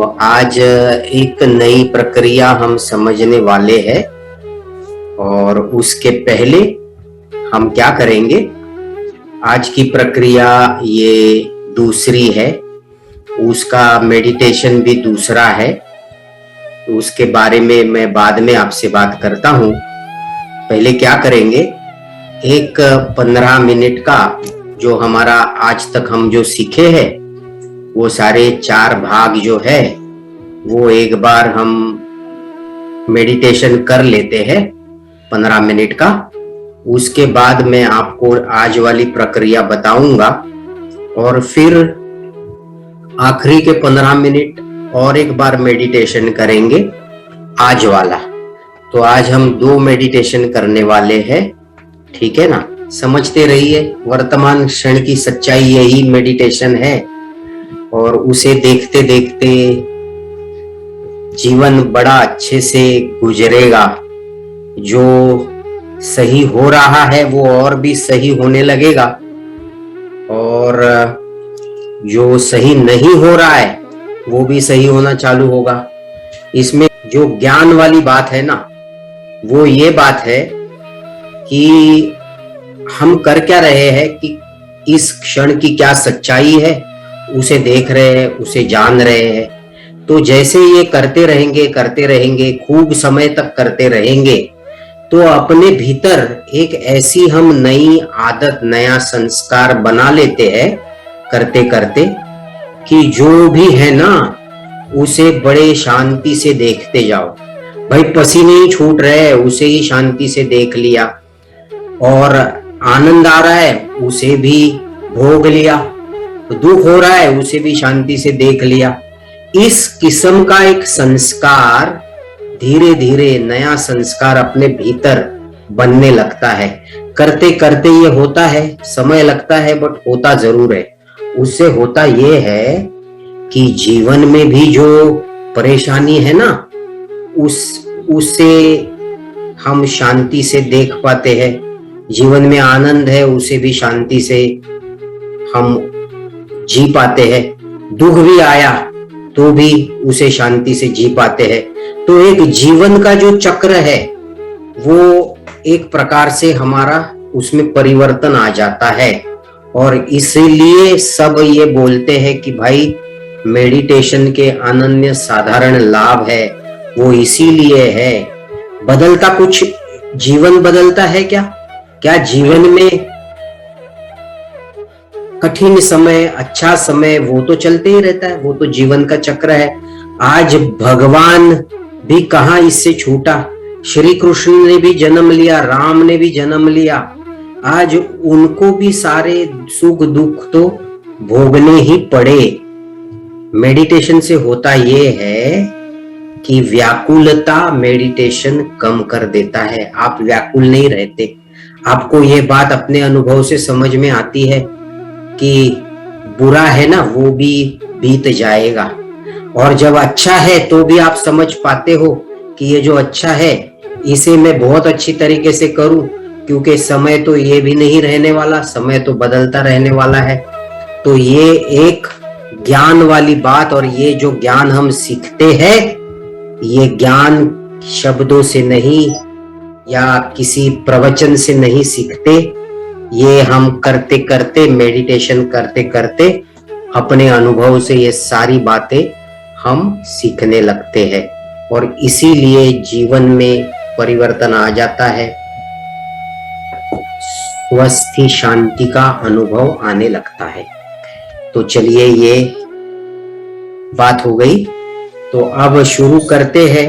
आज एक नई प्रक्रिया हम समझने वाले हैं और उसके पहले हम क्या करेंगे। आज की प्रक्रिया ये दूसरी है, उसका मेडिटेशन भी दूसरा है, तो उसके बारे में मैं बाद में आपसे बात करता हूँ। पहले क्या करेंगे, एक 15 मिनट का जो हमारा आज तक हम जो सीखे हैं वो सारे 4 भाग जो है वो एक बार हम मेडिटेशन कर लेते हैं 15 मिनट का। उसके बाद मैं आपको आज वाली प्रक्रिया बताऊंगा और फिर आखिरी के 15 मिनट और एक बार मेडिटेशन करेंगे आज वाला। तो आज हम 2 मेडिटेशन करने वाले हैं, ठीक है ना। समझते रहिए, वर्तमान क्षण की सच्चाई यही मेडिटेशन है और उसे देखते देखते जीवन बड़ा अच्छे से गुजरेगा। जो सही हो रहा है वो और भी सही होने लगेगा और जो सही नहीं हो रहा है वो भी सही होना चालू होगा। इसमें जो ज्ञान वाली बात है ना, वो ये बात है कि हम कर क्या रहे हैं कि इस क्षण की क्या सच्चाई है उसे देख रहे हैं, उसे जान रहे हैं। तो जैसे ये करते रहेंगे, खूब समय तक करते रहेंगे, तो अपने भीतर एक ऐसी हम नई आदत, नया संस्कार बना लेते हैं करते करते कि जो भी है ना उसे बड़े शांति से देखते जाओ। भाई पसीने ही छूट रहे हैं उसे ही शांति से देख लिया, और आनंद आ रहा है उसे भी भोग लिया, दुख हो रहा है उसे भी शांति से देख लिया। इस किस्म का एक संस्कार धीरे धीरे नया संस्कार अपने भीतर बनने लगता है। करते करते ये होता है, समय लगता है बट होता जरूर है। उससे होता ये है कि जीवन में भी जो परेशानी है ना उससे हम शांति से देख पाते हैं। जीवन में आनंद है उसे भी शांति से हम जी पाते हैं। दुख भी आया तो भी उसे शांति से जी पाते हैं। तो एक जीवन का जो चक्र है वो एक प्रकार से हमारा उसमें परिवर्तन आ जाता है। और इसीलिए सब ये बोलते हैं कि भाई मेडिटेशन के अनन्य साधारण लाभ है, वो इसीलिए है। बदलता कुछ, जीवन बदलता है क्या जीवन में कठिन समय, अच्छा समय वो तो चलते ही रहता है, वो तो जीवन का चक्र है। आज भगवान भी कहाँ इससे छूटा। श्री कृष्ण ने भी जन्म लिया, राम ने भी जन्म लिया, आज उनको भी सारे सुख दुख तो भोगने ही पड़े। मेडिटेशन से होता ये है कि व्याकुलता मेडिटेशन कम कर देता है। आप व्याकुल नहीं रहते। आपको ये बात अपने अनुभव से समझ में आती है कि बुरा है ना वो भी बीत जाएगा, और जब अच्छा है तो भी आप समझ पाते हो कि ये जो अच्छा है इसे मैं बहुत अच्छी तरीके से करूं, क्योंकि समय तो ये भी नहीं रहने वाला, समय तो बदलता रहने वाला है। तो ये एक ज्ञान वाली बात, और ये जो ज्ञान हम सीखते हैं ये ज्ञान शब्दों से नहीं या किसी प्रवचन से नहीं सीखते। ये हम करते करते, मेडिटेशन करते करते अपने अनुभव से ये सारी बातें हम सीखने लगते हैं और इसीलिए जीवन में परिवर्तन आ जाता है। स्वस्थ शांति का अनुभव आने लगता है। तो चलिए ये बात हो गई, तो अब शुरू करते हैं।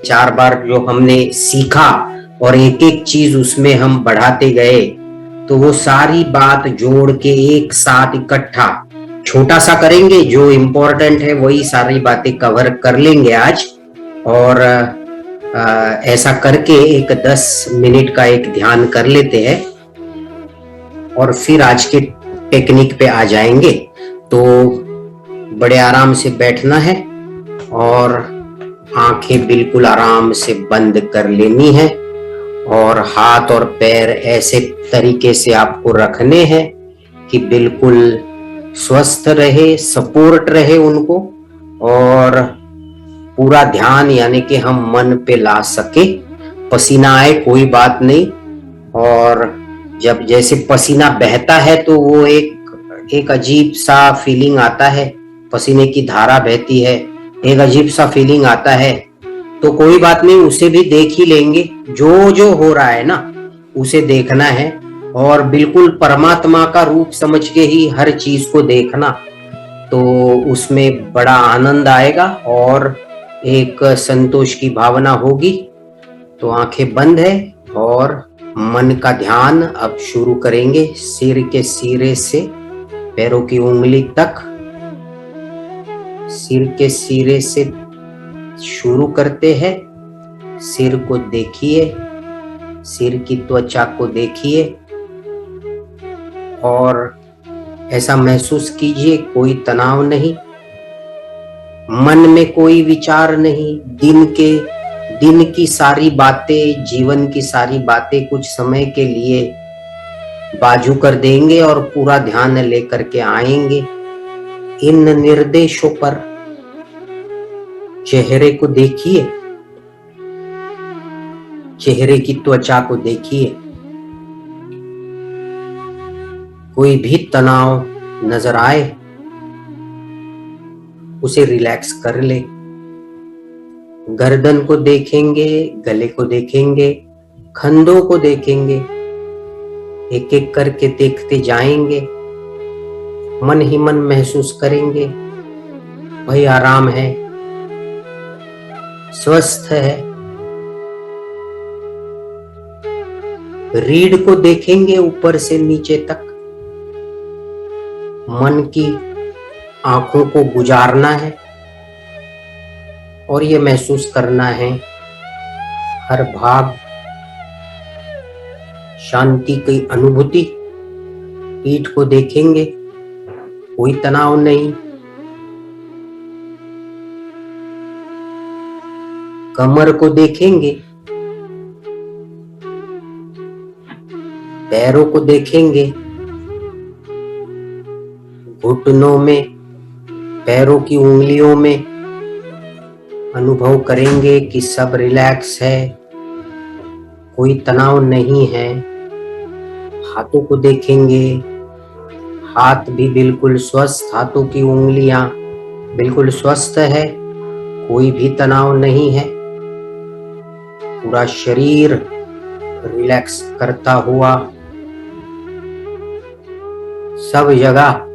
4 बार जो हमने सीखा और एक एक चीज उसमें हम बढ़ाते गए, तो वो सारी बात जोड़ के एक साथ इकट्ठा छोटा सा करेंगे। जो इम्पोर्टेंट है वही सारी बातें कवर कर लेंगे आज। और ऐसा करके एक 10 मिनट का एक ध्यान कर लेते हैं और फिर आज के टेक्निक पे आ जाएंगे। तो बड़े आराम से बैठना है और आंखें बिल्कुल आराम से बंद कर लेनी है, और हाथ और पैर ऐसे तरीके से आपको रखने हैं कि बिल्कुल स्वस्थ रहे, सपोर्ट रहे उनको, और पूरा ध्यान यानी कि हम मन पे ला सके। पसीना आए कोई बात नहीं, और जब जैसे पसीना बहता है तो वो एक अजीब सा फीलिंग आता है, पसीने की धारा बहती है, एक अजीब सा फीलिंग आता है, तो कोई बात नहीं, उसे भी देख ही लेंगे। जो जो हो रहा है ना उसे देखना है, और बिल्कुल परमात्मा का रूप समझ के ही हर चीज को देखना, तो उसमें बड़ा आनंद आएगा और एक संतोष की भावना होगी। तो आंखें बंद है और मन का ध्यान अब शुरू करेंगे। सिर के सिरे से पैरों की उंगली तक, सिर के सिरे से शुरू करते हैं। सिर को देखिए, सिर की त्वचा को देखिए और ऐसा महसूस कीजिए कोई तनाव नहीं, मन में कोई विचार नहीं। दिन की सारी बातें, जीवन की सारी बातें कुछ समय के लिए बाजू कर देंगे और पूरा ध्यान लेकर के आएंगे इन निर्देशों पर। चेहरे को देखिए, चेहरे की त्वचा को देखिए, कोई भी तनाव नजर आए उसे रिलैक्स कर ले। गर्दन को देखेंगे, गले को देखेंगे, कंधों को देखेंगे, एक एक करके देखते जाएंगे। मन ही मन महसूस करेंगे भाई आराम है, स्वस्थ है। रीढ़ को देखेंगे ऊपर से नीचे तक। मन की आंखों को गुजारना है और ये महसूस करना है हर भाग शांति की अनुभूति। पीठ को देखेंगे, कोई तनाव नहीं। कमर को देखेंगे, पैरों को देखेंगे, घुटनों में, पैरों की उंगलियों में अनुभव करेंगे कि सब रिलैक्स है, कोई तनाव नहीं है। हाथों को देखेंगे, हाथ भी बिल्कुल स्वस्थ, हाथों की उंगलियां बिल्कुल स्वस्थ है, कोई भी तनाव नहीं है। पूरा शरीर रिलैक्स करता हुआ, सब जगह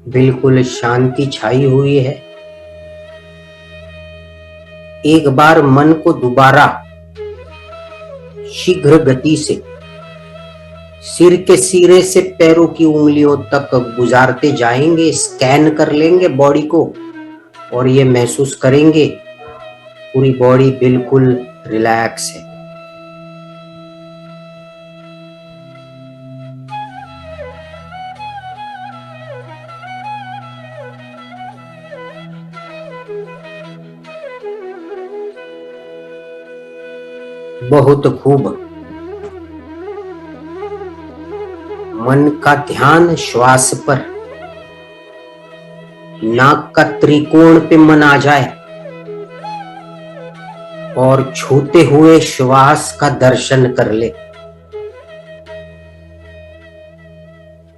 बिल्कुल शांति छाई हुई है। एक बार मन को दोबारा शीघ्र गति से सिर के सिरे से पैरों की उंगलियों तक गुजारते जाएंगे। स्कैन कर लेंगे बॉडी को और ये महसूस करेंगे पूरी बॉडी बिल्कुल रिलैक्स है। बहुत खूब। मन का ध्यान श्वास पर, नाक का त्रिकोण पे मन आ जाए और छूते हुए श्वास का दर्शन कर ले,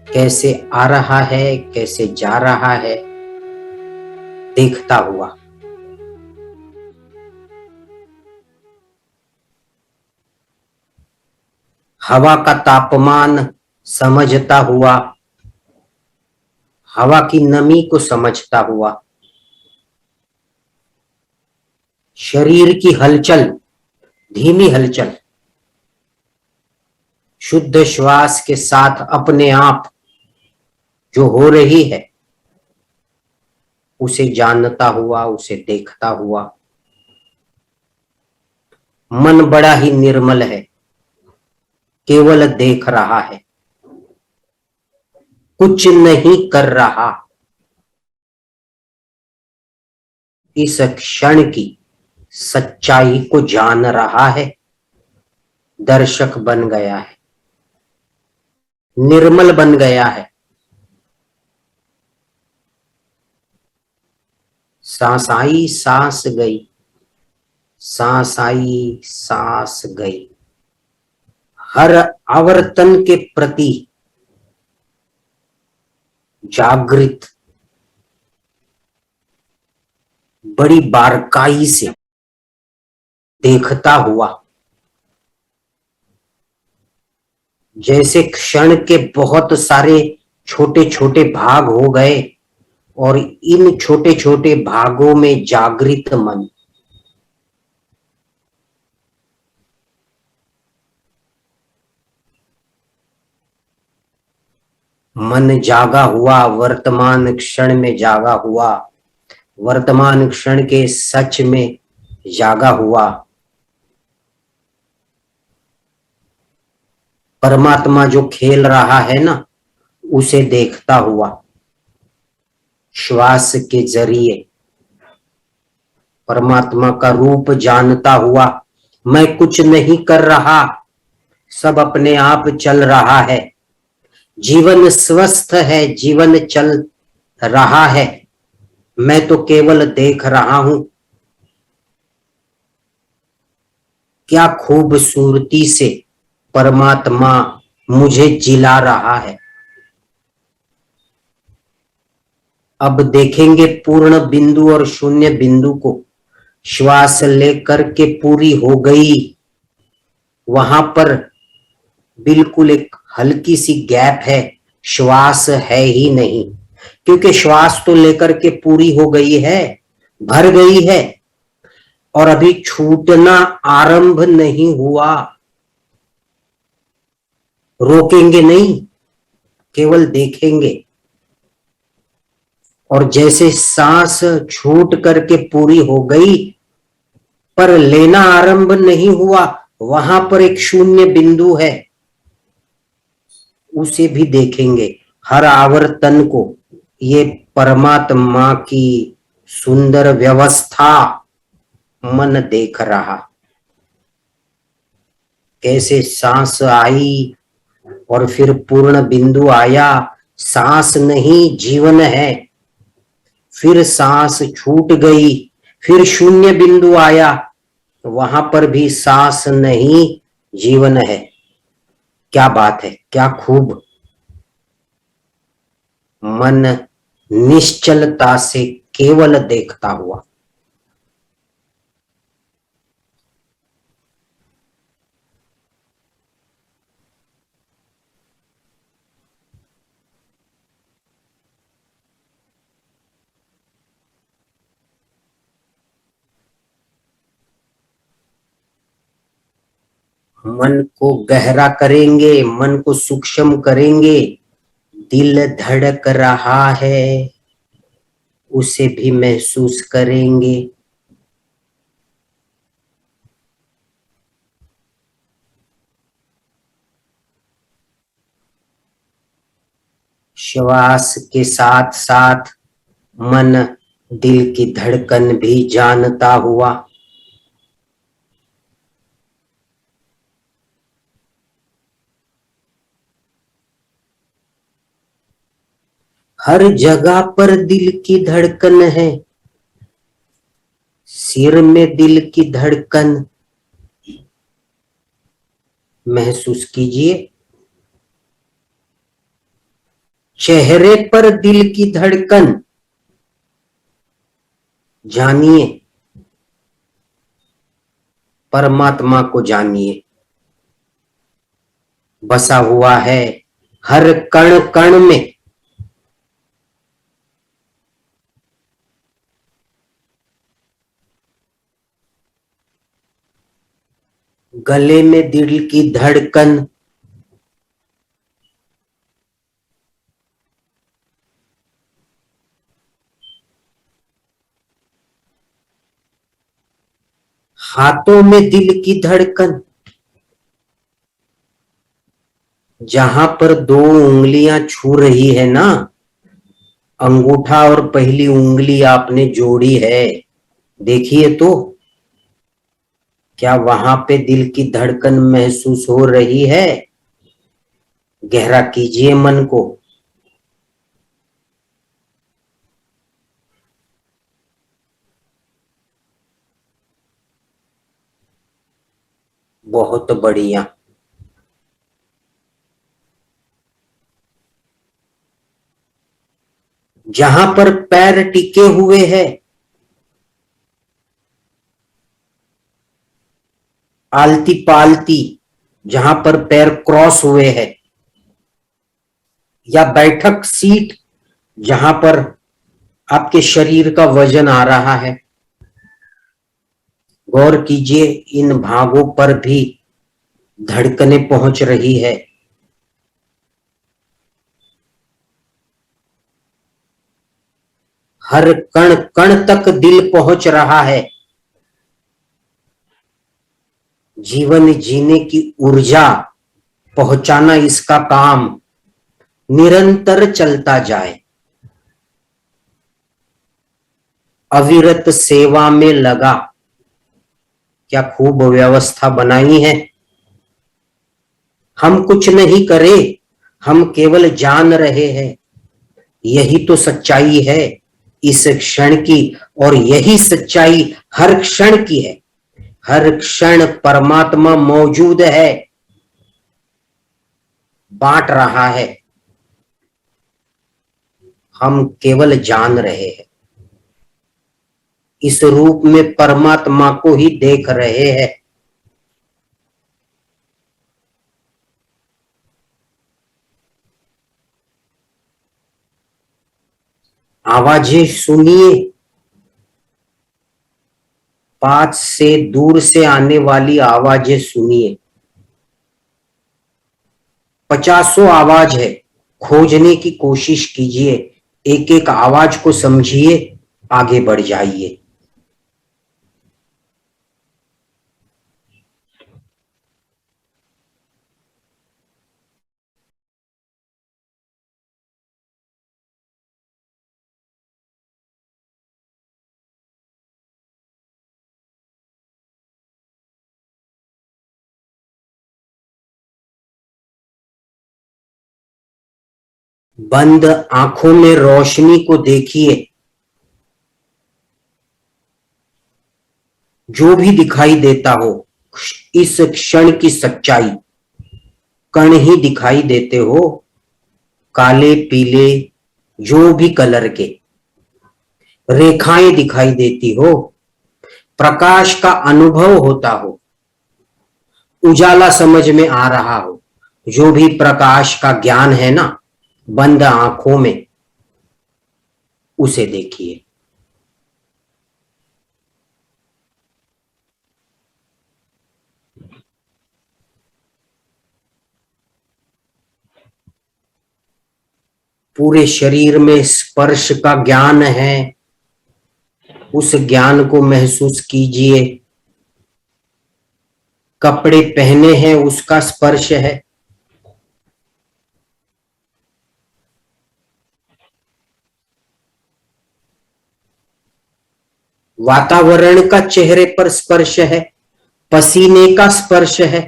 कैसे आ रहा है, कैसे जा रहा है, देखता हुआ। हवा का तापमान समझता हुआ, हवा की नमी को समझता हुआ, शरीर की हलचल, धीमी हलचल, शुद्ध श्वास के साथ अपने आप जो हो रही है उसे जानता हुआ, उसे देखता हुआ। मन बड़ा ही निर्मल है, केवल देख रहा है, कुछ नहीं कर रहा। इस क्षण की सच्चाई को जान रहा है, दर्शक बन गया है, निर्मल बन गया है, सांस आई सांस गई, सांस आई सांस गई। हर आवर्तन के प्रति जागृत, बड़ी बारकाई से देखता हुआ, जैसे क्षण के बहुत सारे छोटे छोटे भाग हो गए और इन छोटे छोटे भागों में जागृत मन। मन जागा हुआ, वर्तमान क्षण में जागा हुआ, वर्तमान क्षण के सच में जागा हुआ। परमात्मा जो खेल रहा है ना, उसे देखता हुआ, श्वास के जरिए परमात्मा का रूप जानता हुआ। मैं कुछ नहीं कर रहा, सब अपने आप चल रहा है। जीवन स्वस्थ है, जीवन चल रहा है, मैं तो केवल देख रहा हूं। क्या खूबसूरती से परमात्मा मुझे जिला रहा है। अब देखेंगे पूर्ण बिंदु और शून्य बिंदु को। श्वास लेकर के पूरी हो गई, वहां पर बिल्कुल एक हल्की सी गैप है, श्वास है ही नहीं, क्योंकि श्वास तो लेकर के पूरी हो गई है, भर गई है, और अभी छूटना आरंभ नहीं हुआ। रोकेंगे नहीं, केवल देखेंगे। और जैसे सांस छूट करके पूरी हो गई, पर लेना आरंभ नहीं हुआ, वहां पर एक शून्य बिंदु है, उसे भी देखेंगे। हर आवर्तन को ये परमात्मा की सुंदर व्यवस्था मन देख रहा। कैसे सांस आई और फिर पूर्ण बिंदु आया, सांस नहीं जीवन है, फिर सांस छूट गई, फिर शून्य बिंदु आया, वहां पर भी सांस नहीं जीवन है। क्या बात है, क्या खूब। मन निश्चलता से केवल देखता हुआ। मन को गहरा करेंगे, मन को सूक्ष्म करेंगे। दिल धड़क रहा है, उसे भी महसूस करेंगे। श्वास के साथ साथ मन दिल की धड़कन भी जानता हुआ। हर जगह पर दिल की धड़कन है, सिर में दिल की धड़कन महसूस कीजिए। चेहरे पर दिल की धड़कन जानिए, परमात्मा को जानिए, बसा हुआ है हर कण कण में। गले में दिल की धड़कन, हाथों में दिल की धड़कन, जहां पर दो उंगलियां छू रही है ना, अंगूठा और पहली उंगली आपने जोड़ी है, देखिए तो क्या वहां पे दिल की धड़कन महसूस हो रही है। गहरा कीजिए मन को। बहुत बढ़िया। जहां पर पैर टिके हुए हैं, आलती पालती, जहां पर पैर क्रॉस हुए हैं, या बैठक सीट जहां पर आपके शरीर का वजन आ रहा है, गौर कीजिए इन भागों पर भी धड़कनें पहुंच रही है। हर कण कण तक दिल पहुंच रहा है। जीवन जीने की ऊर्जा पहुंचाना इसका काम, निरंतर चलता जाए, अविरत सेवा में लगा। क्या खूब व्यवस्था बनाई है। हम कुछ नहीं करे, हम केवल जान रहे हैं। यही तो सच्चाई है इस क्षण की, और यही सच्चाई हर क्षण की है। हर क्षण परमात्मा मौजूद है, बांट रहा है। हम केवल जान रहे हैं, इस रूप में परमात्मा को ही देख रहे हैं। आवाजें सुनिए, पास से दूर से आने वाली आवाजें सुनिए। पचासों आवाज है, खोजने की कोशिश कीजिए, एक एक आवाज को समझिए, आगे बढ़ जाइए। बंद आंखों में रोशनी को देखिए। जो भी दिखाई देता हो, इस क्षण की सच्चाई, कण ही दिखाई देते हो, काले पीले जो भी कलर के, रेखाएं दिखाई देती हो, प्रकाश का अनुभव होता हो, उजाला समझ में आ रहा हो, जो भी प्रकाश का ज्ञान है ना, बंद आंखों में, उसे देखिए। पूरे शरीर में स्पर्श का ज्ञान है, उस ज्ञान को महसूस कीजिए। कपड़े पहने हैं उसका स्पर्श है। वातावरण का चेहरे पर स्पर्श है, पसीने का स्पर्श है।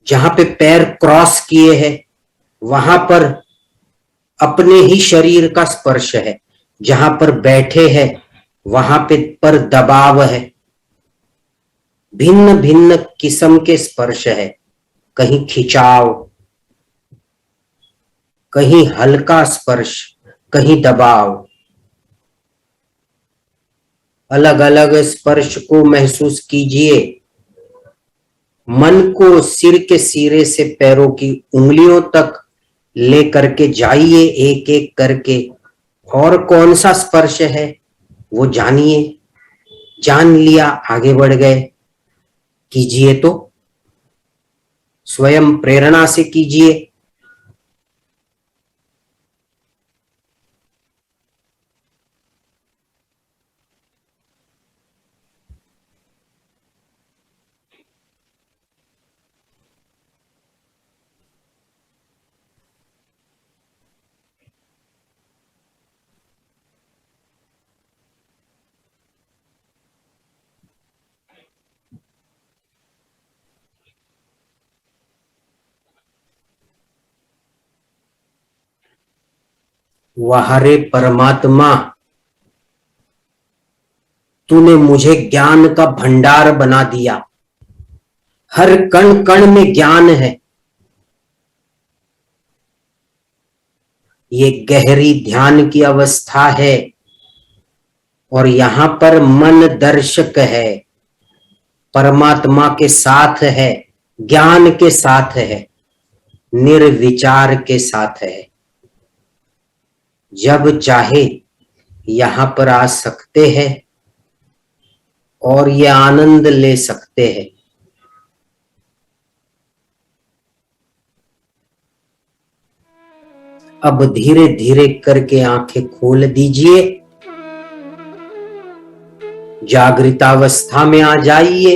जहां पे पैर क्रॉस किए हैं, वहां पर अपने ही शरीर का स्पर्श है। जहां पर बैठे हैं, वहां पे पर दबाव है। भिन्न भिन्न किस्म के स्पर्श है। कहीं खिंचाव, कहीं हल्का स्पर्श, कहीं दबाव। अलग अलग स्पर्श को महसूस कीजिए। मन को सिर के सिरे से पैरों की उंगलियों तक लेकर के जाइए, एक एक करके। और कौन सा स्पर्श है वो जानिए। जान लिया, आगे बढ़ गए। कीजिए तो स्वयं प्रेरणा से कीजिए। वाह रे परमात्मा, तूने मुझे ज्ञान का भंडार बना दिया। हर कण कण में ज्ञान है। ये गहरी ध्यान की अवस्था है और यहां पर मन दर्शक है, परमात्मा के साथ है, ज्ञान के साथ है, निर्विचार के साथ है। जब चाहे यहां पर आ सकते हैं और ये आनंद ले सकते हैं। अब धीरे धीरे करके आंखें खोल दीजिए, जागृतावस्था में आ जाइए,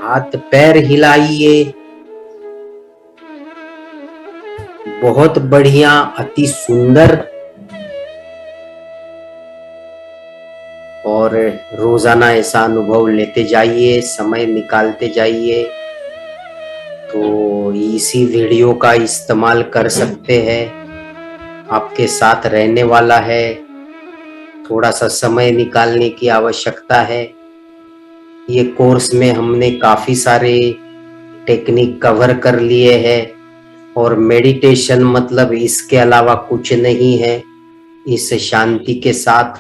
हाथ पैर हिलाइए। बहुत बढ़िया, अति सुंदर। और रोजाना ऐसा अनुभव लेते जाइए, समय निकालते जाइए। तो इसी वीडियो का इस्तेमाल कर सकते हैं, आपके साथ रहने वाला है। थोड़ा सा समय निकालने की आवश्यकता है। ये कोर्स में हमने काफी सारे टेक्निक कवर कर लिए हैं और मेडिटेशन मतलब इसके अलावा कुछ नहीं है। इस शांति के साथ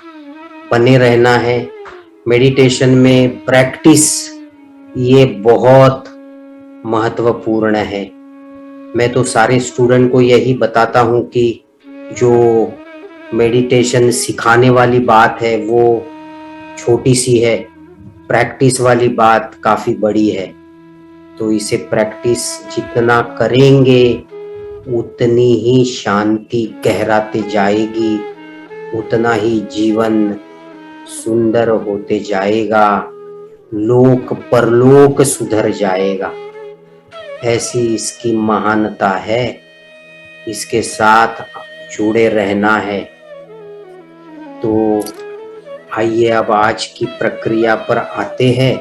बने रहना है। मेडिटेशन में प्रैक्टिस ये बहुत महत्वपूर्ण है। मैं तो सारे स्टूडेंट को यही बताता हूँ कि जो मेडिटेशन सिखाने वाली बात है वो छोटी सी है, प्रैक्टिस वाली बात काफी बड़ी है। तो इसे प्रैक्टिस जितना करेंगे उतनी ही शांति गहराते जाएगी, उतना ही जीवन सुंदर होते जाएगा, लोक परलोक सुधर जाएगा। ऐसी इसकी महानता है। इसके साथ जुड़े रहना है। तो आइए अब आज की प्रक्रिया पर आते हैं।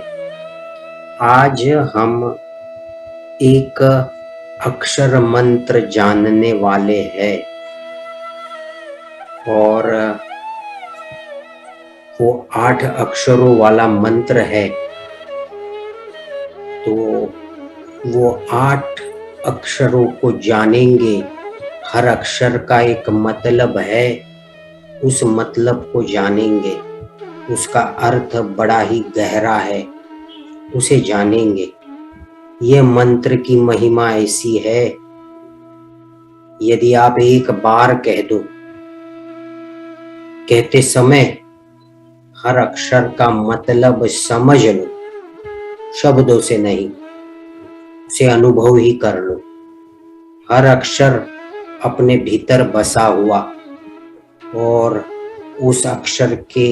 आज हम एक अक्षर मंत्र जानने वाले हैं और वो 8 अक्षरों वाला मंत्र है। तो वो 8 अक्षरों को जानेंगे। हर अक्षर का एक मतलब है, उस मतलब को जानेंगे। उसका अर्थ बड़ा ही गहरा है, उसे जानेंगे। ये मंत्र की महिमा ऐसी है, यदि आप एक बार कह दो, कहते समय हर अक्षर का मतलब समझ लो, शब्दों से नहीं, उसे अनुभव ही कर लो। हर अक्षर अपने भीतर बसा हुआ और उस अक्षर के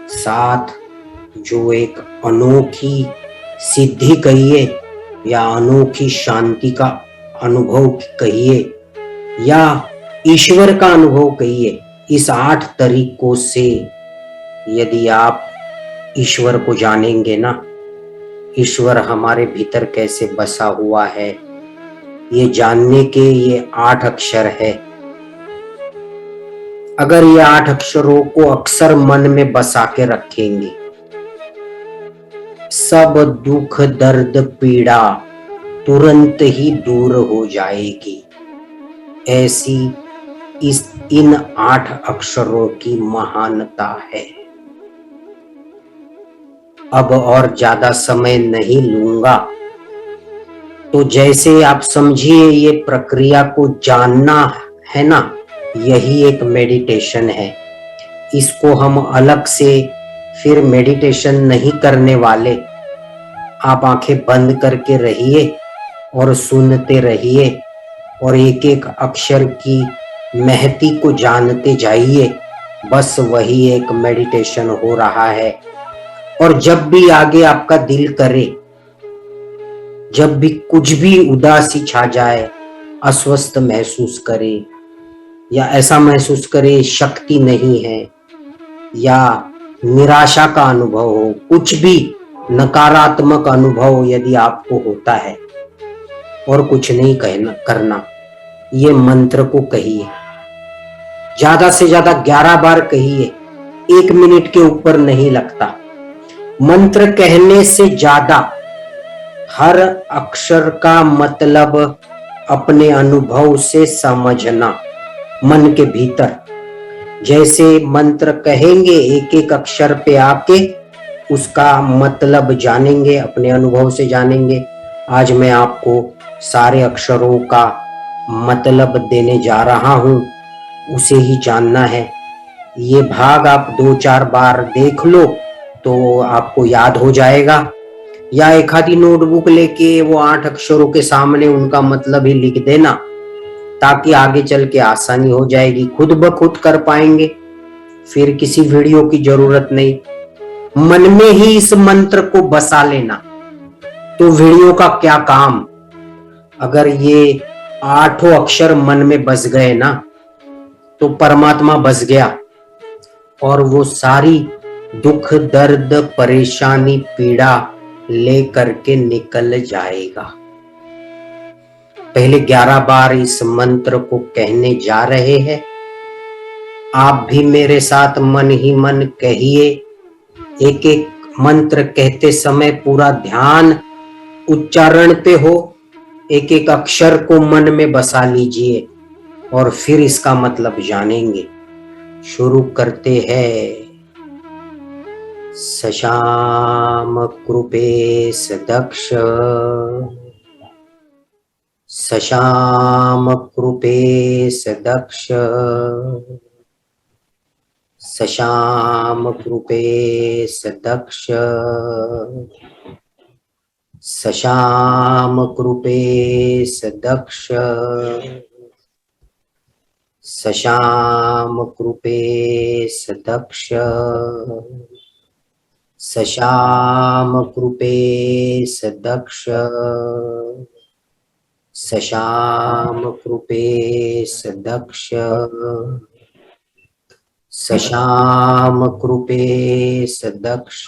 साथ जो एक अनोखी सिद्धि कहिए या अनोखी शांति का अनुभव कहिए या ईश्वर का अनुभव कहिए, इस 8 तरीकों से यदि आप ईश्वर को जानेंगे ना, ईश्वर हमारे भीतर कैसे बसा हुआ है, ये जानने के ये 8 अक्षर है। अगर ये 8 अक्षरों को अक्सर मन में बसा के रखेंगे, सब दुख दर्द पीड़ा तुरंत ही दूर हो जाएगी। ऐसी इन 8 अक्षरों की महानता है। अब और ज्यादा समय नहीं लूंगा। तो जैसे आप समझिए ये प्रक्रिया को जानना है ना, यही एक मेडिटेशन है। इसको हम अलग से फिर मेडिटेशन नहीं करने वाले। आप आंखें बंद करके रहिए और सुनते रहिए और एक एक अक्षर की महती को जानते जाइए। बस वही एक मेडिटेशन हो रहा है। और जब भी आगे आपका दिल करे, जब भी कुछ भी उदासी छा जाए, अस्वस्थ महसूस करे या ऐसा महसूस करे शक्ति नहीं है या निराशा का अनुभव हो, कुछ भी नकारात्मक अनुभव यदि आपको होता है, और कुछ नहीं करना, ये मंत्र को कहिए, ज्यादा से ज्यादा 11 बार कहिए, 1 मिनट के ऊपर नहीं लगता। मंत्र कहने से ज्यादा हर अक्षर का मतलब अपने अनुभव से समझना, मन के भीतर। जैसे मंत्र कहेंगे, एक एक अक्षर पे आके उसका मतलब जानेंगे, अपने अनुभव से जानेंगे। आज मैं आपको सारे अक्षरों का मतलब देने जा रहा हूं, उसे ही जानना है। ये भाग आप 2-4 बार देख लो तो आपको याद हो जाएगा, या एक आधी नोटबुक लेके वो 8 अक्षरों के सामने उनका मतलब ही लिख देना, ताकि आगे चल के आसानी हो जाएगी, खुद ब खुद कर पाएंगे, फिर किसी वीडियो की जरूरत नहीं। मन में ही इस मंत्र को बसा लेना, तो वीडियो का क्या काम। अगर ये 8 अक्षर मन में बस गए ना, तो परमात्मा बस गया, और वो सारी दुख दर्द परेशानी पीड़ा ले करके निकल जाएगा। पहले 11 बार इस मंत्र को कहने जा रहे हैं। आप भी मेरे साथ मन ही मन कहिए। एक एक मंत्र कहते समय पूरा ध्यान उच्चारण पे हो, एक एक अक्षर को मन में बसा लीजिए और फिर इसका मतलब जानेंगे। शुरू करते हैं। सशाम कृपे सदक्ष, सशाम कृपे सदक्ष, सशाम कृपे सदक्ष, सशाम कृपे सदक्ष, सशाम कृपे सदक्ष, सशाम कृपे सदक्ष, सशाम कृपे सदक्ष, सशाम कृपे सदक्ष,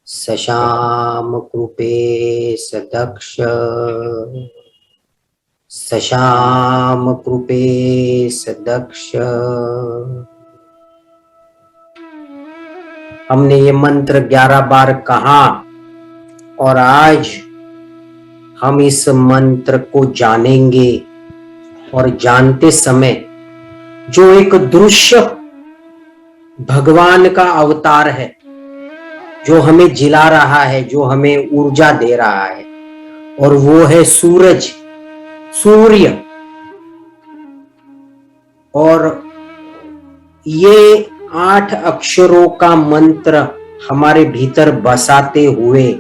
सशाम कृपे सदक्ष, सशाम कृपे सदक्ष। हमने ये मंत्र 11 बार कहा और आज हम इस मंत्र को जानेंगे। और जानते समय जो एक दृश्य भगवान का अवतार है, जो हमें जिला रहा है, जो हमें ऊर्जा दे रहा है, और वो है सूरज, सूर्य। और ये 8 अक्षरों का मंत्र हमारे भीतर बसाते हुए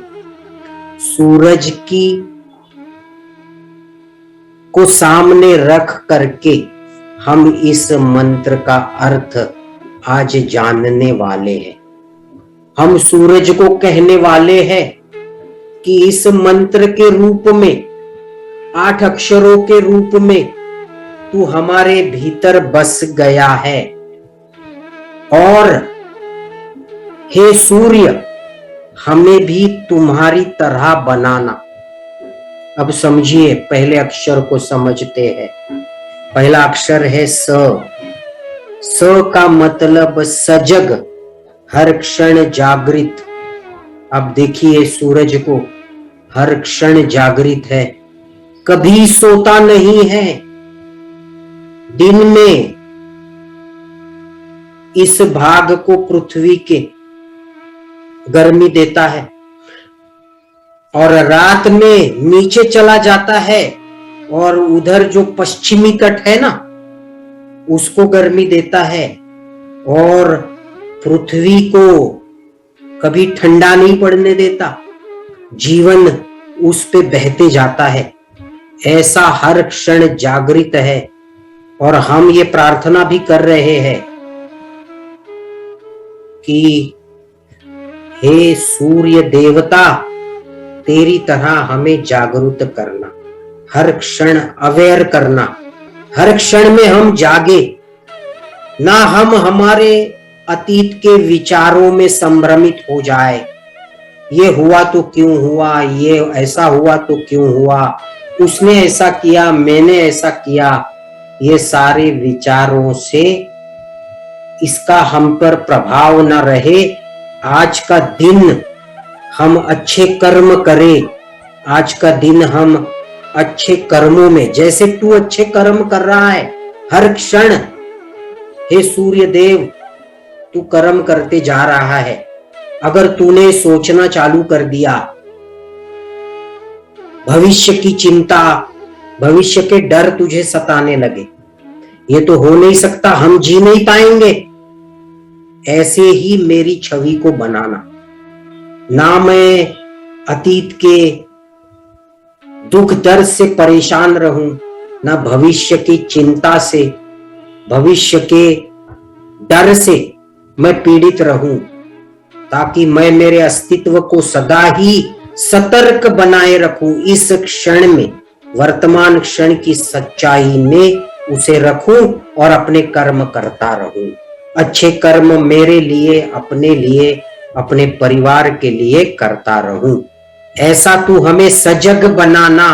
सूरज की को सामने रख करके हम इस मंत्र का अर्थ आज जानने वाले हैं। हम सूरज को कहने वाले हैं कि इस मंत्र के रूप में, 8 अक्षरों के रूप में तू हमारे भीतर बस गया है, और हे सूर्य, हमें भी तुम्हारी तरह बनाना। अब समझिए, पहले अक्षर को समझते हैं। पहला अक्षर है स। स का मतलब सजग, हर क्षण जागृत। अब देखिए सूरज को, हर क्षण जागृत है, कभी सोता नहीं है। दिन में इस भाग को पृथ्वी के गर्मी देता है, और रात में नीचे चला जाता है, और उधर जो पश्चिमी तट है ना, उसको गर्मी देता है, और पृथ्वी को कभी ठंडा नहीं पड़ने देता, जीवन उस पे बहते जाता है। ऐसा हर क्षण जागृत है। और हम ये प्रार्थना भी कर रहे हैं कि हे सूर्य देवता, तेरी तरह हमें जागरूक करना, हर क्षण अवेयर करना, हर क्षण में हम जागे ना, हम हमारे अतीत के विचारों में संभ्रमित हो जाए। ये हुआ तो क्यों हुआ, ये ऐसा हुआ तो क्यों हुआ, उसने ऐसा किया, मैंने ऐसा किया, ये सारे विचारों से इसका हम पर प्रभाव न रहे। आज का दिन हम अच्छे कर्म करें, आज का दिन हम अच्छे कर्मों में, जैसे तू अच्छे कर्म कर रहा है हर क्षण, हे सूर्य देव तू कर्म करते जा रहा है। अगर तूने सोचना चालू कर दिया, भविष्य की चिंता, भविष्य के डर तुझे सताने लगे, ये तो हो नहीं सकता, हम जी नहीं पाएंगे, ऐसे ही मेरी छवि को बनाना। ना मैं अतीत के दुख दर्द से परेशान रहूं, ना भविष्य की चिंता से, भविष्य के डर से मैं पीड़ित रहूं, ताकि मैं मेरे अस्तित्व को सदा ही सतर्क बनाए रखूं। इस क्षण में, वर्तमान क्षण की सच्चाई में उसे रखूं और अपने कर्म करता रहूं। अच्छे कर्म मेरे लिए, अपने परिवार के लिए करता रहूं। ऐसा तू हमें सजग बनाना।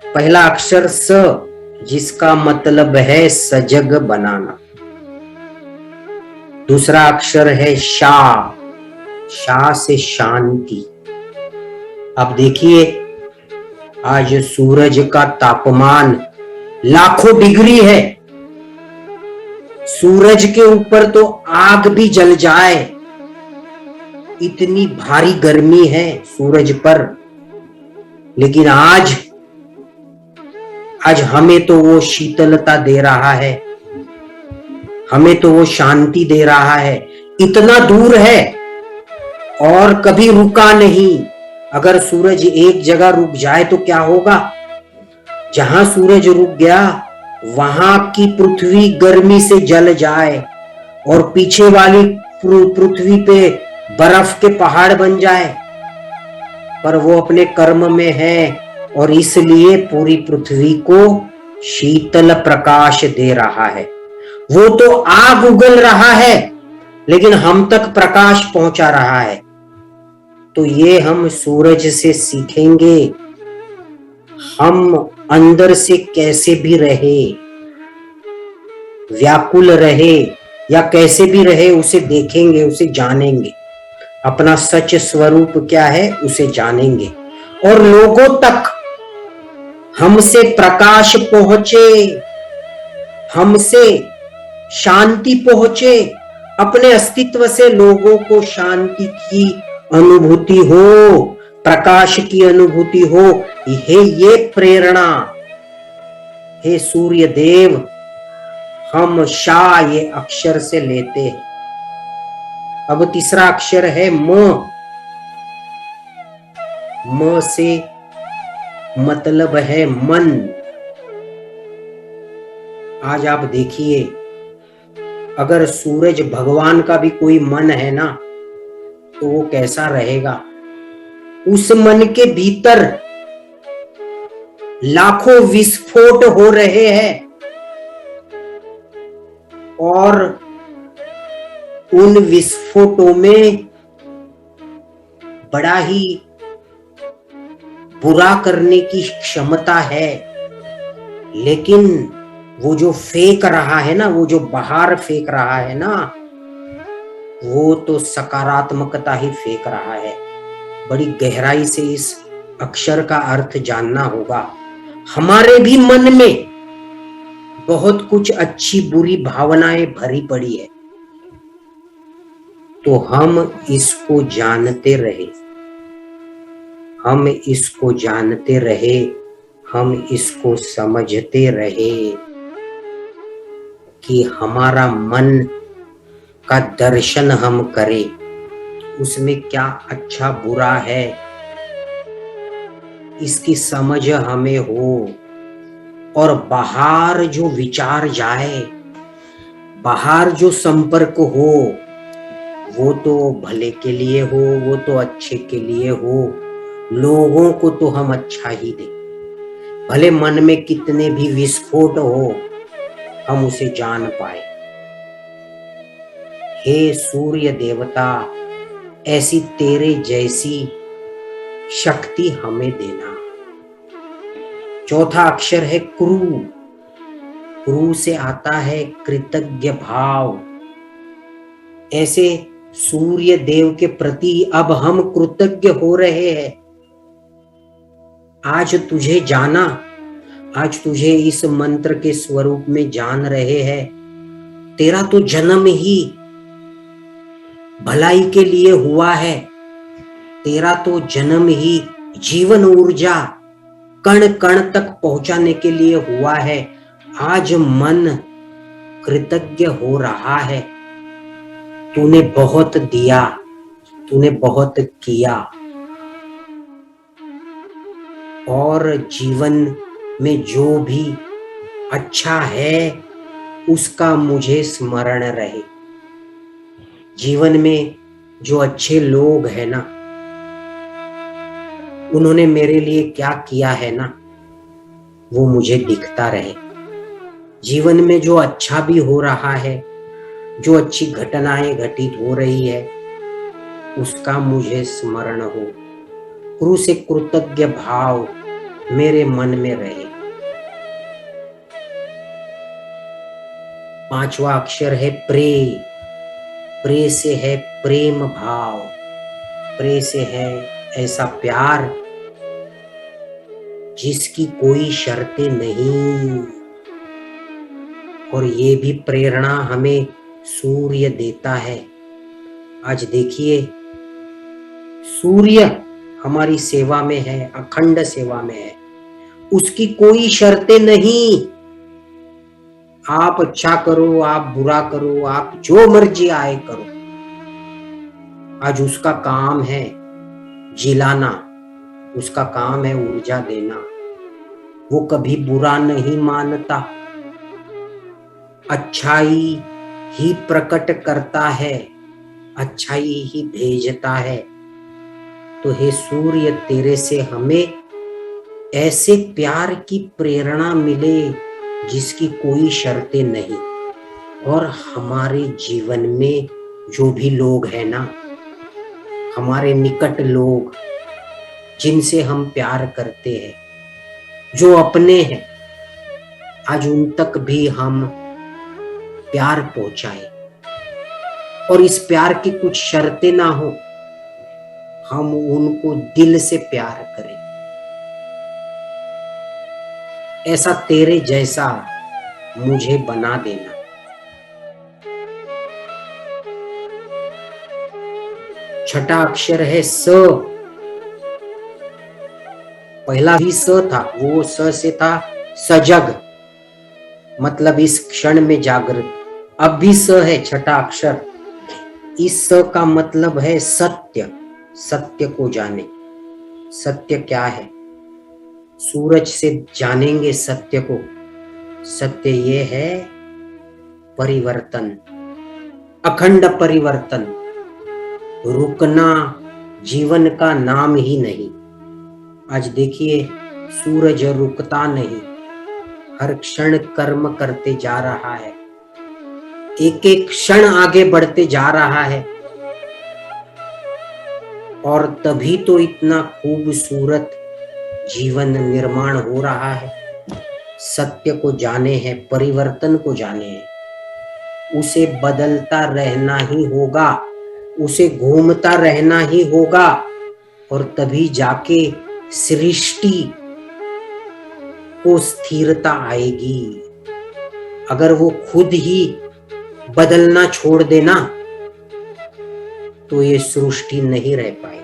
पहला अक्षर स, जिसका मतलब है सजग बनाना। दूसरा अक्षर है शा, शा से शांति। अब देखिए, आज सूरज का तापमान लाखों डिग्री है। सूरज के ऊपर तो आग भी जल जाए, इतनी भारी गर्मी है सूरज पर, लेकिन आज हमें तो वो शीतलता दे रहा है, हमें तो वो शांति दे रहा है। इतना दूर है और कभी रुका नहीं। अगर सूरज एक जगह रुक जाए तो क्या होगा? जहां सूरज रुक गया वहां की पृथ्वी गर्मी से जल जाए और पीछे वाली पृथ्वी पे बर्फ के पहाड़ बन जाए। पर वो अपने कर्म में है और इसलिए पूरी पृथ्वी को शीतल प्रकाश दे रहा है। वो तो आग उगल रहा है, लेकिन हम तक प्रकाश पहुंचा रहा है। तो ये हम सूरज से सीखेंगे। हम अंदर से कैसे भी रहे, व्याकुल रहे या कैसे भी रहे, उसे देखेंगे, उसे जानेंगे। अपना सच स्वरूप क्या है उसे जानेंगे और लोगों तक हमसे प्रकाश पहुंचे, हमसे शांति पहुंचे, अपने अस्तित्व से लोगों को शांति की अनुभूति हो, प्रकाश की अनुभूति हो। ये प्रेरणा हे सूर्य देव हम शा ये अक्षर से लेते हैं। अब तीसरा अक्षर है म। म से मतलब है मन। आज आप देखिए, अगर सूरज भगवान का भी कोई मन है ना, तो वो कैसा रहेगा? उस मन के भीतर लाखों विस्फोट हो रहे हैं और उन विस्फोटों में बड़ा ही बुरा करने की क्षमता है, लेकिन वो जो फेंक रहा है ना, वो जो बाहर फेंक रहा है ना, वो तो सकारात्मकता ही फेंक रहा है। बड़ी गहराई से इस अक्षर का अर्थ जानना होगा। हमारे भी मन में बहुत कुछ अच्छी बुरी भावनाएं भरी पड़ी है, तो हम इसको जानते रहे, हम इसको जानते रहे, हम इसको समझते रहे कि हमारा मन का दर्शन हम करें, उसमें क्या अच्छा बुरा है इसकी समझ हमें हो। और बाहर जो विचार जाए, बाहर जो संपर्क हो, वो तो भले के लिए हो, वो तो अच्छे के लिए हो। लोगों को तो हम अच्छा ही दें, भले मन में कितने भी विस्फोट हो, हम उसे जान पाए। हे सूर्य देवता, ऐसी तेरे जैसी शक्ति हमें देना। चौथा अक्षर है क्रू। क्रू से आता है कृतज्ञ भाव। ऐसे सूर्य देव के प्रति अब हम कृतज्ञ हो रहे हैं। आज तुझे जाना, आज तुझे इस मंत्र के स्वरूप में जान रहे हैं। तेरा तो जन्म ही भलाई के लिए हुआ है। तेरा तो जन्म ही जीवन ऊर्जा कण कण तक पहुंचाने के लिए हुआ है। आज मन कृतज्ञ हो रहा है। तूने बहुत दिया, तूने बहुत किया, और जीवन में जो भी अच्छा है उसका मुझे स्मरण रहे। जीवन में जो अच्छे लोग हैं ना, उन्होंने मेरे लिए क्या किया है ना, वो मुझे दिखता रहे। जीवन में जो अच्छा भी हो रहा है, जो अच्छी घटनाएं घटित हो रही है, उसका मुझे स्मरण हो। गुरु से कृतज्ञ भाव मेरे मन में रहे। पांचवा अक्षर है प्रे। प्रे से है प्रेम भाव। प्रे से है ऐसा प्यार जिसकी कोई शर्तें नहीं। और ये भी प्रेरणा हमें सूर्य देता है। आज देखिए, सूर्य हमारी सेवा में है, अखंड सेवा में है। उसकी कोई शर्तें नहीं। आप अच्छा करो, आप बुरा करो, आप जो मर्जी आए करो। आज उसका काम है जिलाना, उसका काम है ऊर्जा देना। वो कभी बुरा नहीं मानता, अच्छाई ही प्रकट करता है, अच्छाई ही भेजता है। तो हे सूर्य, तेरे से हमें ऐसे प्यार की प्रेरणा मिले जिसकी कोई शर्तें नहीं। और हमारे जीवन में जो भी लोग हैं ना, हमारे निकट लोग जिनसे हम प्यार करते हैं, जो अपने हैं, आज उन तक भी हम प्यार पहुंचाए। और इस प्यार की कुछ शर्तें ना हो, हम उनको दिल से प्यार करें। ऐसा तेरे जैसा मुझे बना देना। छठा अक्षर है स। पहला भी स था, वो स से था सजग, मतलब इस क्षण में जागृत। अब भी स है छठा अक्षर। इस स का मतलब है सत्य। सत्य को जाने। सत्य क्या है? सूरज से जानेंगे सत्य को। सत्य ये है परिवर्तन, अखंड परिवर्तन। रुकना जीवन का नाम ही नहीं। आज देखिए, सूरज रुकता नहीं, हर क्षण कर्म करते जा रहा है, एक एक क्षण आगे बढ़ते जा रहा है। और तभी तो इतना खूबसूरत जीवन निर्माण हो रहा है। सत्य को जाने हैं, परिवर्तन को जाने हैं। उसे बदलता रहना ही होगा, उसे घूमता रहना ही होगा। और तभी जाके सृष्टि को स्थिरता आएगी। अगर वो खुद ही बदलना छोड़ देना तो ये सृष्टि नहीं रह पाएगी।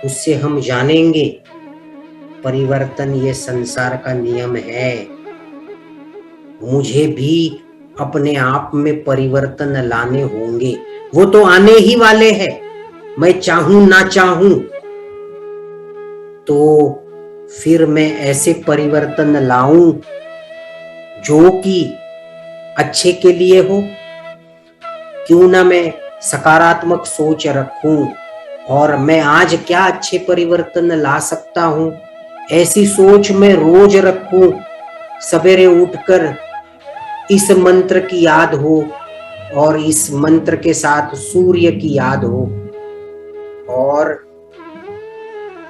उससे हम जानेंगे परिवर्तन ये संसार का नियम है। मुझे भी अपने आप में परिवर्तन लाने होंगे, वो तो आने ही वाले हैं। मैं चाहूं ना चाहूं तो फिर मैं ऐसे परिवर्तन लाऊं जो कि अच्छे के लिए हो। क्यों ना मैं सकारात्मक सोच रखूं और मैं आज क्या अच्छे परिवर्तन ला सकता हूं, ऐसी सोच मैं रोज रखूं। सवेरे उठकर इस मंत्र की याद हो और इस मंत्र के साथ सूर्य की याद हो। और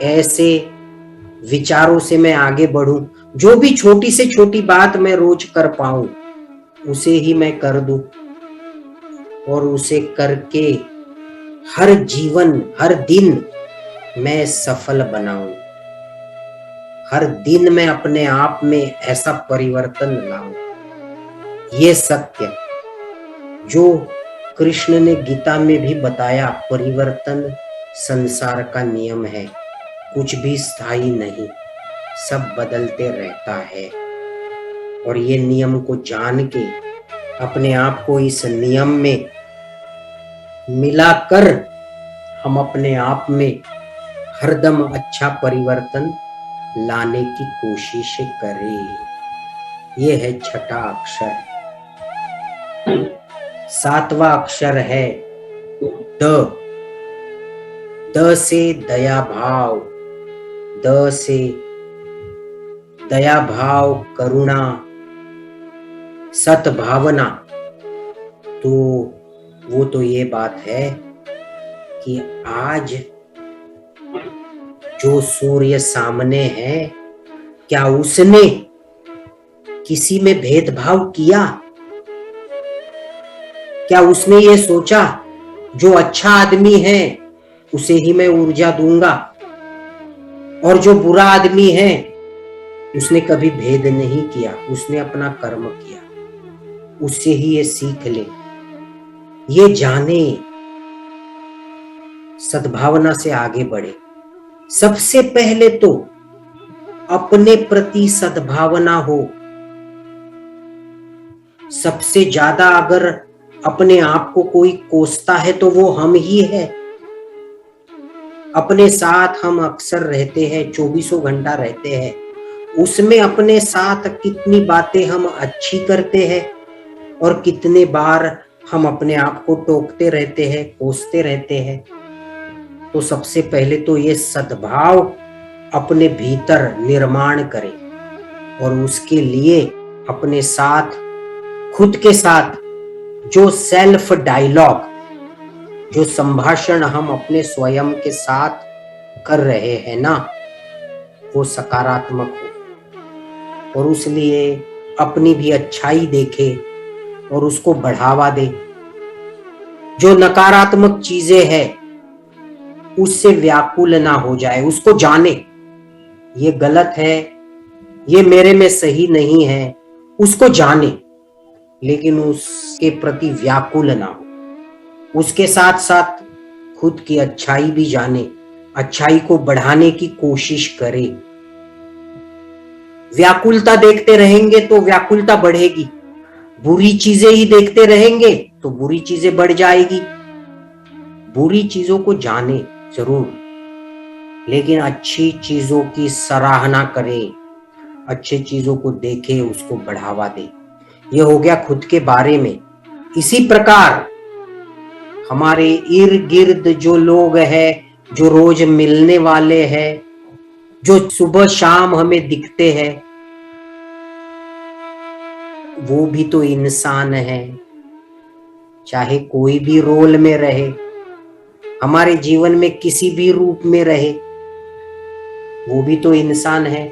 ऐसे विचारों से मैं आगे बढ़ूं, जो भी छोटी से छोटी बात मैं रोज कर पाऊं उसे ही मैं कर दूं, और उसे करके हर जीवन हर दिन मैं सफल बनाऊं। हर दिन मैं अपने आप में ऐसा परिवर्तन लाऊं। ये सत्य जो कृष्ण ने गीता में भी बताया, परिवर्तन संसार का नियम है, कुछ भी स्थायी नहीं, सब बदलते रहता है। और ये नियम को जान के अपने आप को इस नियम में मिलाकर हम अपने आप में हरदम अच्छा परिवर्तन लाने की कोशिश करें। ये है छठा अक्षर। सातवां अक्षर है द। द से दया भाव, द से दया भाव, करुणा, सद्भावना। तो वो तो ये बात है कि आज जो सूर्य सामने है, क्या उसने किसी में भेदभाव किया? क्या उसने ये सोचा जो अच्छा आदमी है उसे ही मैं ऊर्जा दूंगा, और जो बुरा आदमी है उसने कभी भेद नहीं किया, उसने अपना कर्म किया, उससे ही ये सीख ले, ये जाने, सद्भावना से आगे बढ़े। सबसे पहले तो अपने प्रति सद्भावना हो। सबसे ज्यादा अगर अपने आप को कोई कोसता है तो वो हम ही है। अपने साथ हम अक्सर रहते हैं, 24 घंटा रहते हैं, उसमें अपने साथ कितनी बातें हम अच्छी करते हैं और कितने बार हम अपने आप को टोकते रहते हैं, कोसते रहते हैं। तो सबसे पहले तो ये सद्भाव अपने भीतर निर्माण करें, और उसके लिए अपने साथ, खुद के साथ जो सेल्फ डायलॉग, जो संभाषण हम अपने स्वयं के साथ कर रहे हैं ना, वो सकारात्मक हो, और उसलिए अपनी भी अच्छाई देखे और उसको बढ़ावा दे। जो नकारात्मक चीजें हैं उससे व्याकुल ना हो जाए, उसको जाने ये गलत है, ये मेरे में सही नहीं है, उसको जाने, लेकिन उसके प्रति व्याकुल ना हो। उसके साथ साथ खुद की अच्छाई भी जाने, अच्छाई को बढ़ाने की कोशिश करे। व्याकुलता देखते रहेंगे तो व्याकुलता बढ़ेगी, बुरी चीजें ही देखते रहेंगे तो बुरी चीजें बढ़ जाएगी। बुरी चीजों को जाने जरूर, लेकिन अच्छी चीजों की सराहना करें, अच्छी चीजों को देखे, उसको बढ़ावा दे। ये हो गया खुद के बारे में। इसी प्रकार हमारे इर्द गिर्द जो लोग हैं, जो रोज मिलने वाले हैं, जो सुबह शाम हमें दिखते हैं, वो भी तो इंसान है। चाहे कोई भी रोल में रहे, हमारे जीवन में किसी भी रूप में रहे, वो भी तो इंसान है।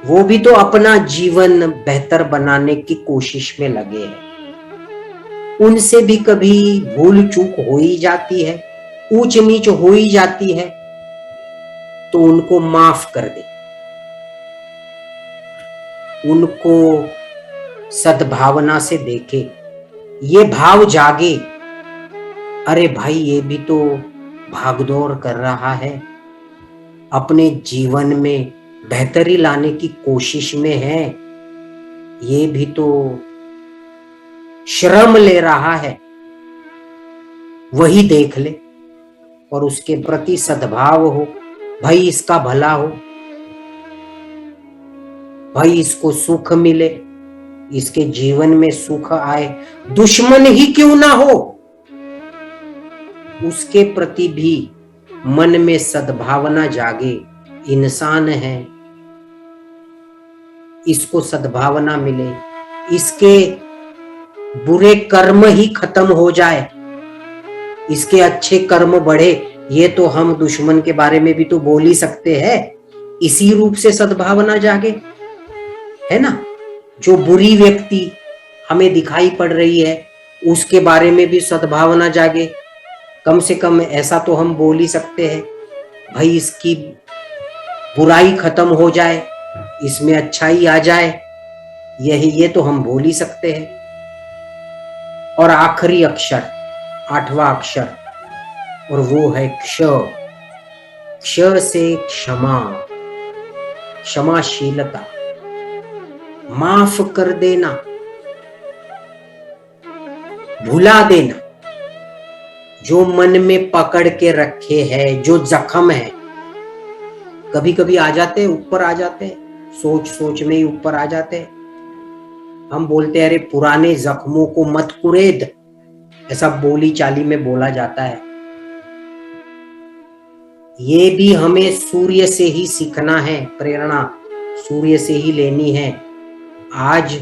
वो भी तो अपना जीवन बेहतर बनाने की कोशिश में लगे हैं। उनसे भी कभी भूल चूक हो ही जाती है, ऊंच नीच हो ही जाती है, तो उनको माफ कर दे, उनको सद्भावना से देखे, ये भाव जागे, अरे भाई ये भी तो भागदौड़ कर रहा है, अपने जीवन में बेहतरी लाने की कोशिश में है, ये भी तो श्रम ले रहा है, वही देख ले और उसके प्रति सद्भाव हो। भाई इसका भला हो, भाई इसको सुख मिले, इसके जीवन में सुख आए, दुश्मन ही क्यों ना हो, उसके प्रति भी मन में सद्भावना जागे। इंसान है, इसको सद्भावना मिले, इसके बुरे कर्म ही खत्म हो जाए, इसके अच्छे कर्म बढ़े। ये तो हम दुश्मन के बारे में भी तो बोल ही सकते हैं, इसी रूप से सद्भावना जागे, है ना। जो बुरी व्यक्ति हमें दिखाई पड़ रही है उसके बारे में भी सद्भावना जागे। कम से कम ऐसा तो हम बोल ही सकते हैं, भाई इसकी बुराई खत्म हो जाए, इसमें अच्छाई आ जाए, ये तो हम बोल ही सकते हैं। और आखिरी अक्षर, 8वां अक्षर, और वो है क्ष। क्ष से क्षमा, क्षमाशीलता, माफ कर देना, भुला देना। जो मन में पकड़ के रखे है, जो जख्म है, कभी कभी आ जाते, ऊपर आ जाते, सोच सोच में ही ऊपर आ जाते। हम बोलते हैं अरे पुराने जख्मों को मत कुरेद, ऐसा बोली चाली में बोला जाता है। ये भी हमें सूर्य से ही सीखना है, प्रेरणा सूर्य से ही लेनी है। आज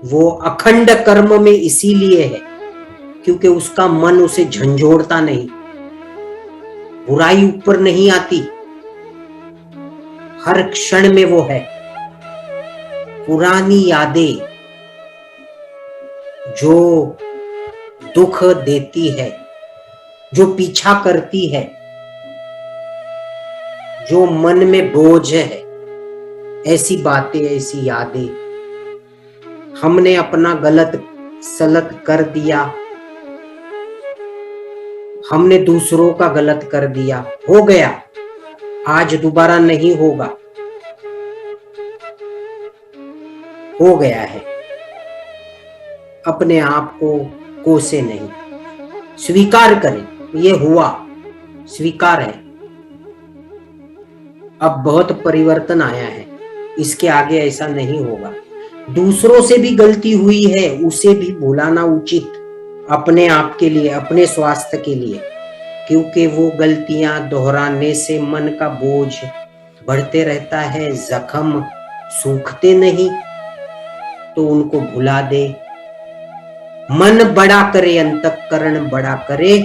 वो अखंड कर्म में इसीलिए है क्योंकि उसका मन उसे झंझोड़ता नहीं, बुराई ऊपर नहीं आती, हर क्षण में वो है। पुरानी यादें जो दुख देती है, जो पीछा करती है, जो मन में बोझ है, ऐसी बातें, ऐसी यादें, हमने अपना गलत सलत कर दिया, हमने दूसरों का गलत कर दिया, हो गया, आज दोबारा नहीं होगा, हो गया है। अपने आप को कोसे नहीं, स्वीकार करें, ये हुआ, स्वीकार है। अब बहुत परिवर्तन आया है, इसके आगे ऐसा नहीं होगा। दूसरों से भी गलती हुई है, उसे भी भुलाना उचित, अपने आप के लिए, अपने स्वास्थ्य के लिए, क्योंकि वो गलतियां दोहराने से मन का बोझ बढ़ते रहता है, जख्म सूखते नहीं। तो उनको भुला दे, मन बड़ा करे, अंतःकरण बड़ा करे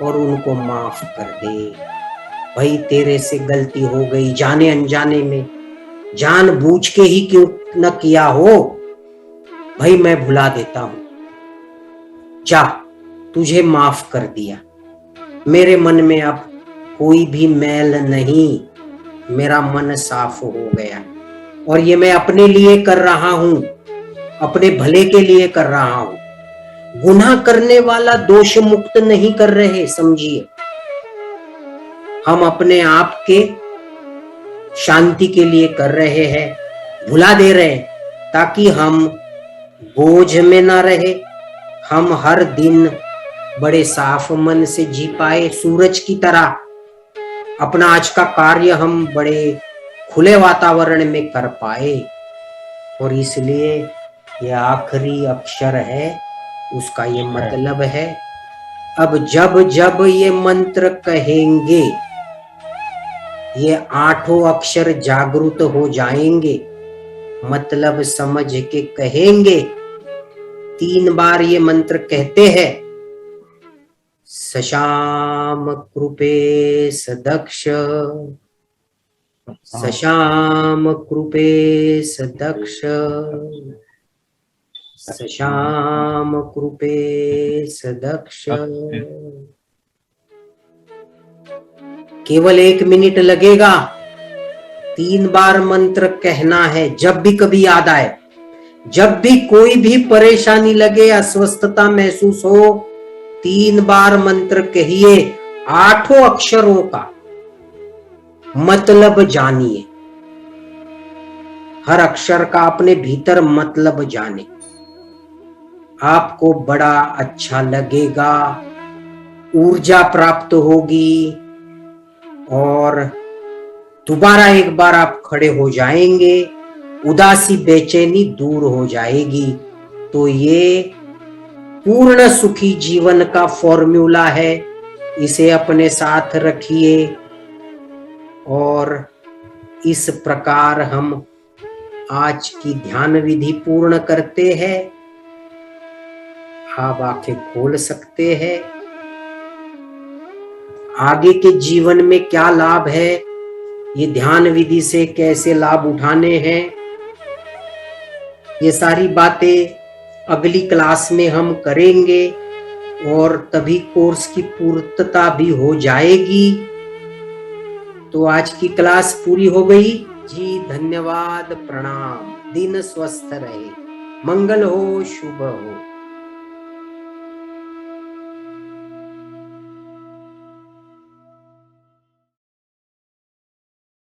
और उनको माफ कर दे। भाई तेरे से गलती हो गई, जाने अनजाने में, जान बूझ के ही क्यों न किया हो, भाई मैं भुला देता हूं, जा, तुझे माफ कर दिया, मेरे मन में अब कोई भी मैल नहीं, मेरा मन साफ हो गया, और ये मैं अपने लिए कर रहा हूं, अपने भले के लिए कर रहा हूं। गुनाह करने वाला दोष मुक्त नहीं कर रहे, समझिए, हम अपने आप के शांति के लिए कर रहे हैं, भुला दे रहे हैं, ताकि हम बोझ में ना रहे, हम हर दिन बड़े साफ मन से जी पाए, सूरज की तरह अपना आज का कार्य हम बड़े खुले वातावरण में कर पाए। और इसलिए ये आखिरी अक्षर है, उसका ये मतलब है, अब जब जब ये मंत्र कहेंगे, ये 8 अक्षर जागृत हो जाएंगे, मतलब समझ के कहेंगे। 3 बार ये मंत्र कहते हैं, सशाम कृपे सदक्ष, सशाम कृपे सदक्ष, सशाम कृपे सदक्ष। केवल 1 मिनट लगेगा, 3 बार मंत्र कहना है। जब भी कभी याद आए, जब भी कोई भी परेशानी लगे, अस्वस्थता महसूस हो, 3 बार मंत्र कहिए, 8 अक्षरों का मतलब जानिए, हर अक्षर का अपने भीतर मतलब जाने, आपको बड़ा अच्छा लगेगा, ऊर्जा प्राप्त होगी और दोबारा एक बार आप खड़े हो जाएंगे, उदासी बेचैनी दूर हो जाएगी। तो ये पूर्ण सुखी जीवन का फॉर्मूला है, इसे अपने साथ रखिए। और इस प्रकार हम आज की ध्यान विधि पूर्ण करते हैं। आप आंखें खोल सकते हैं। आगे के जीवन में क्या लाभ है ये ध्यान विधि से कैसे लाभ उठाने हैं, ये सारी बातें अगली क्लास में हम करेंगे और तभी कोर्स की पूर्तता भी हो जाएगी। तो आज की क्लास पूरी हो गई जी। धन्यवाद, प्रणाम। दिन स्वस्थ रहे, मंगल हो, शुभ हो।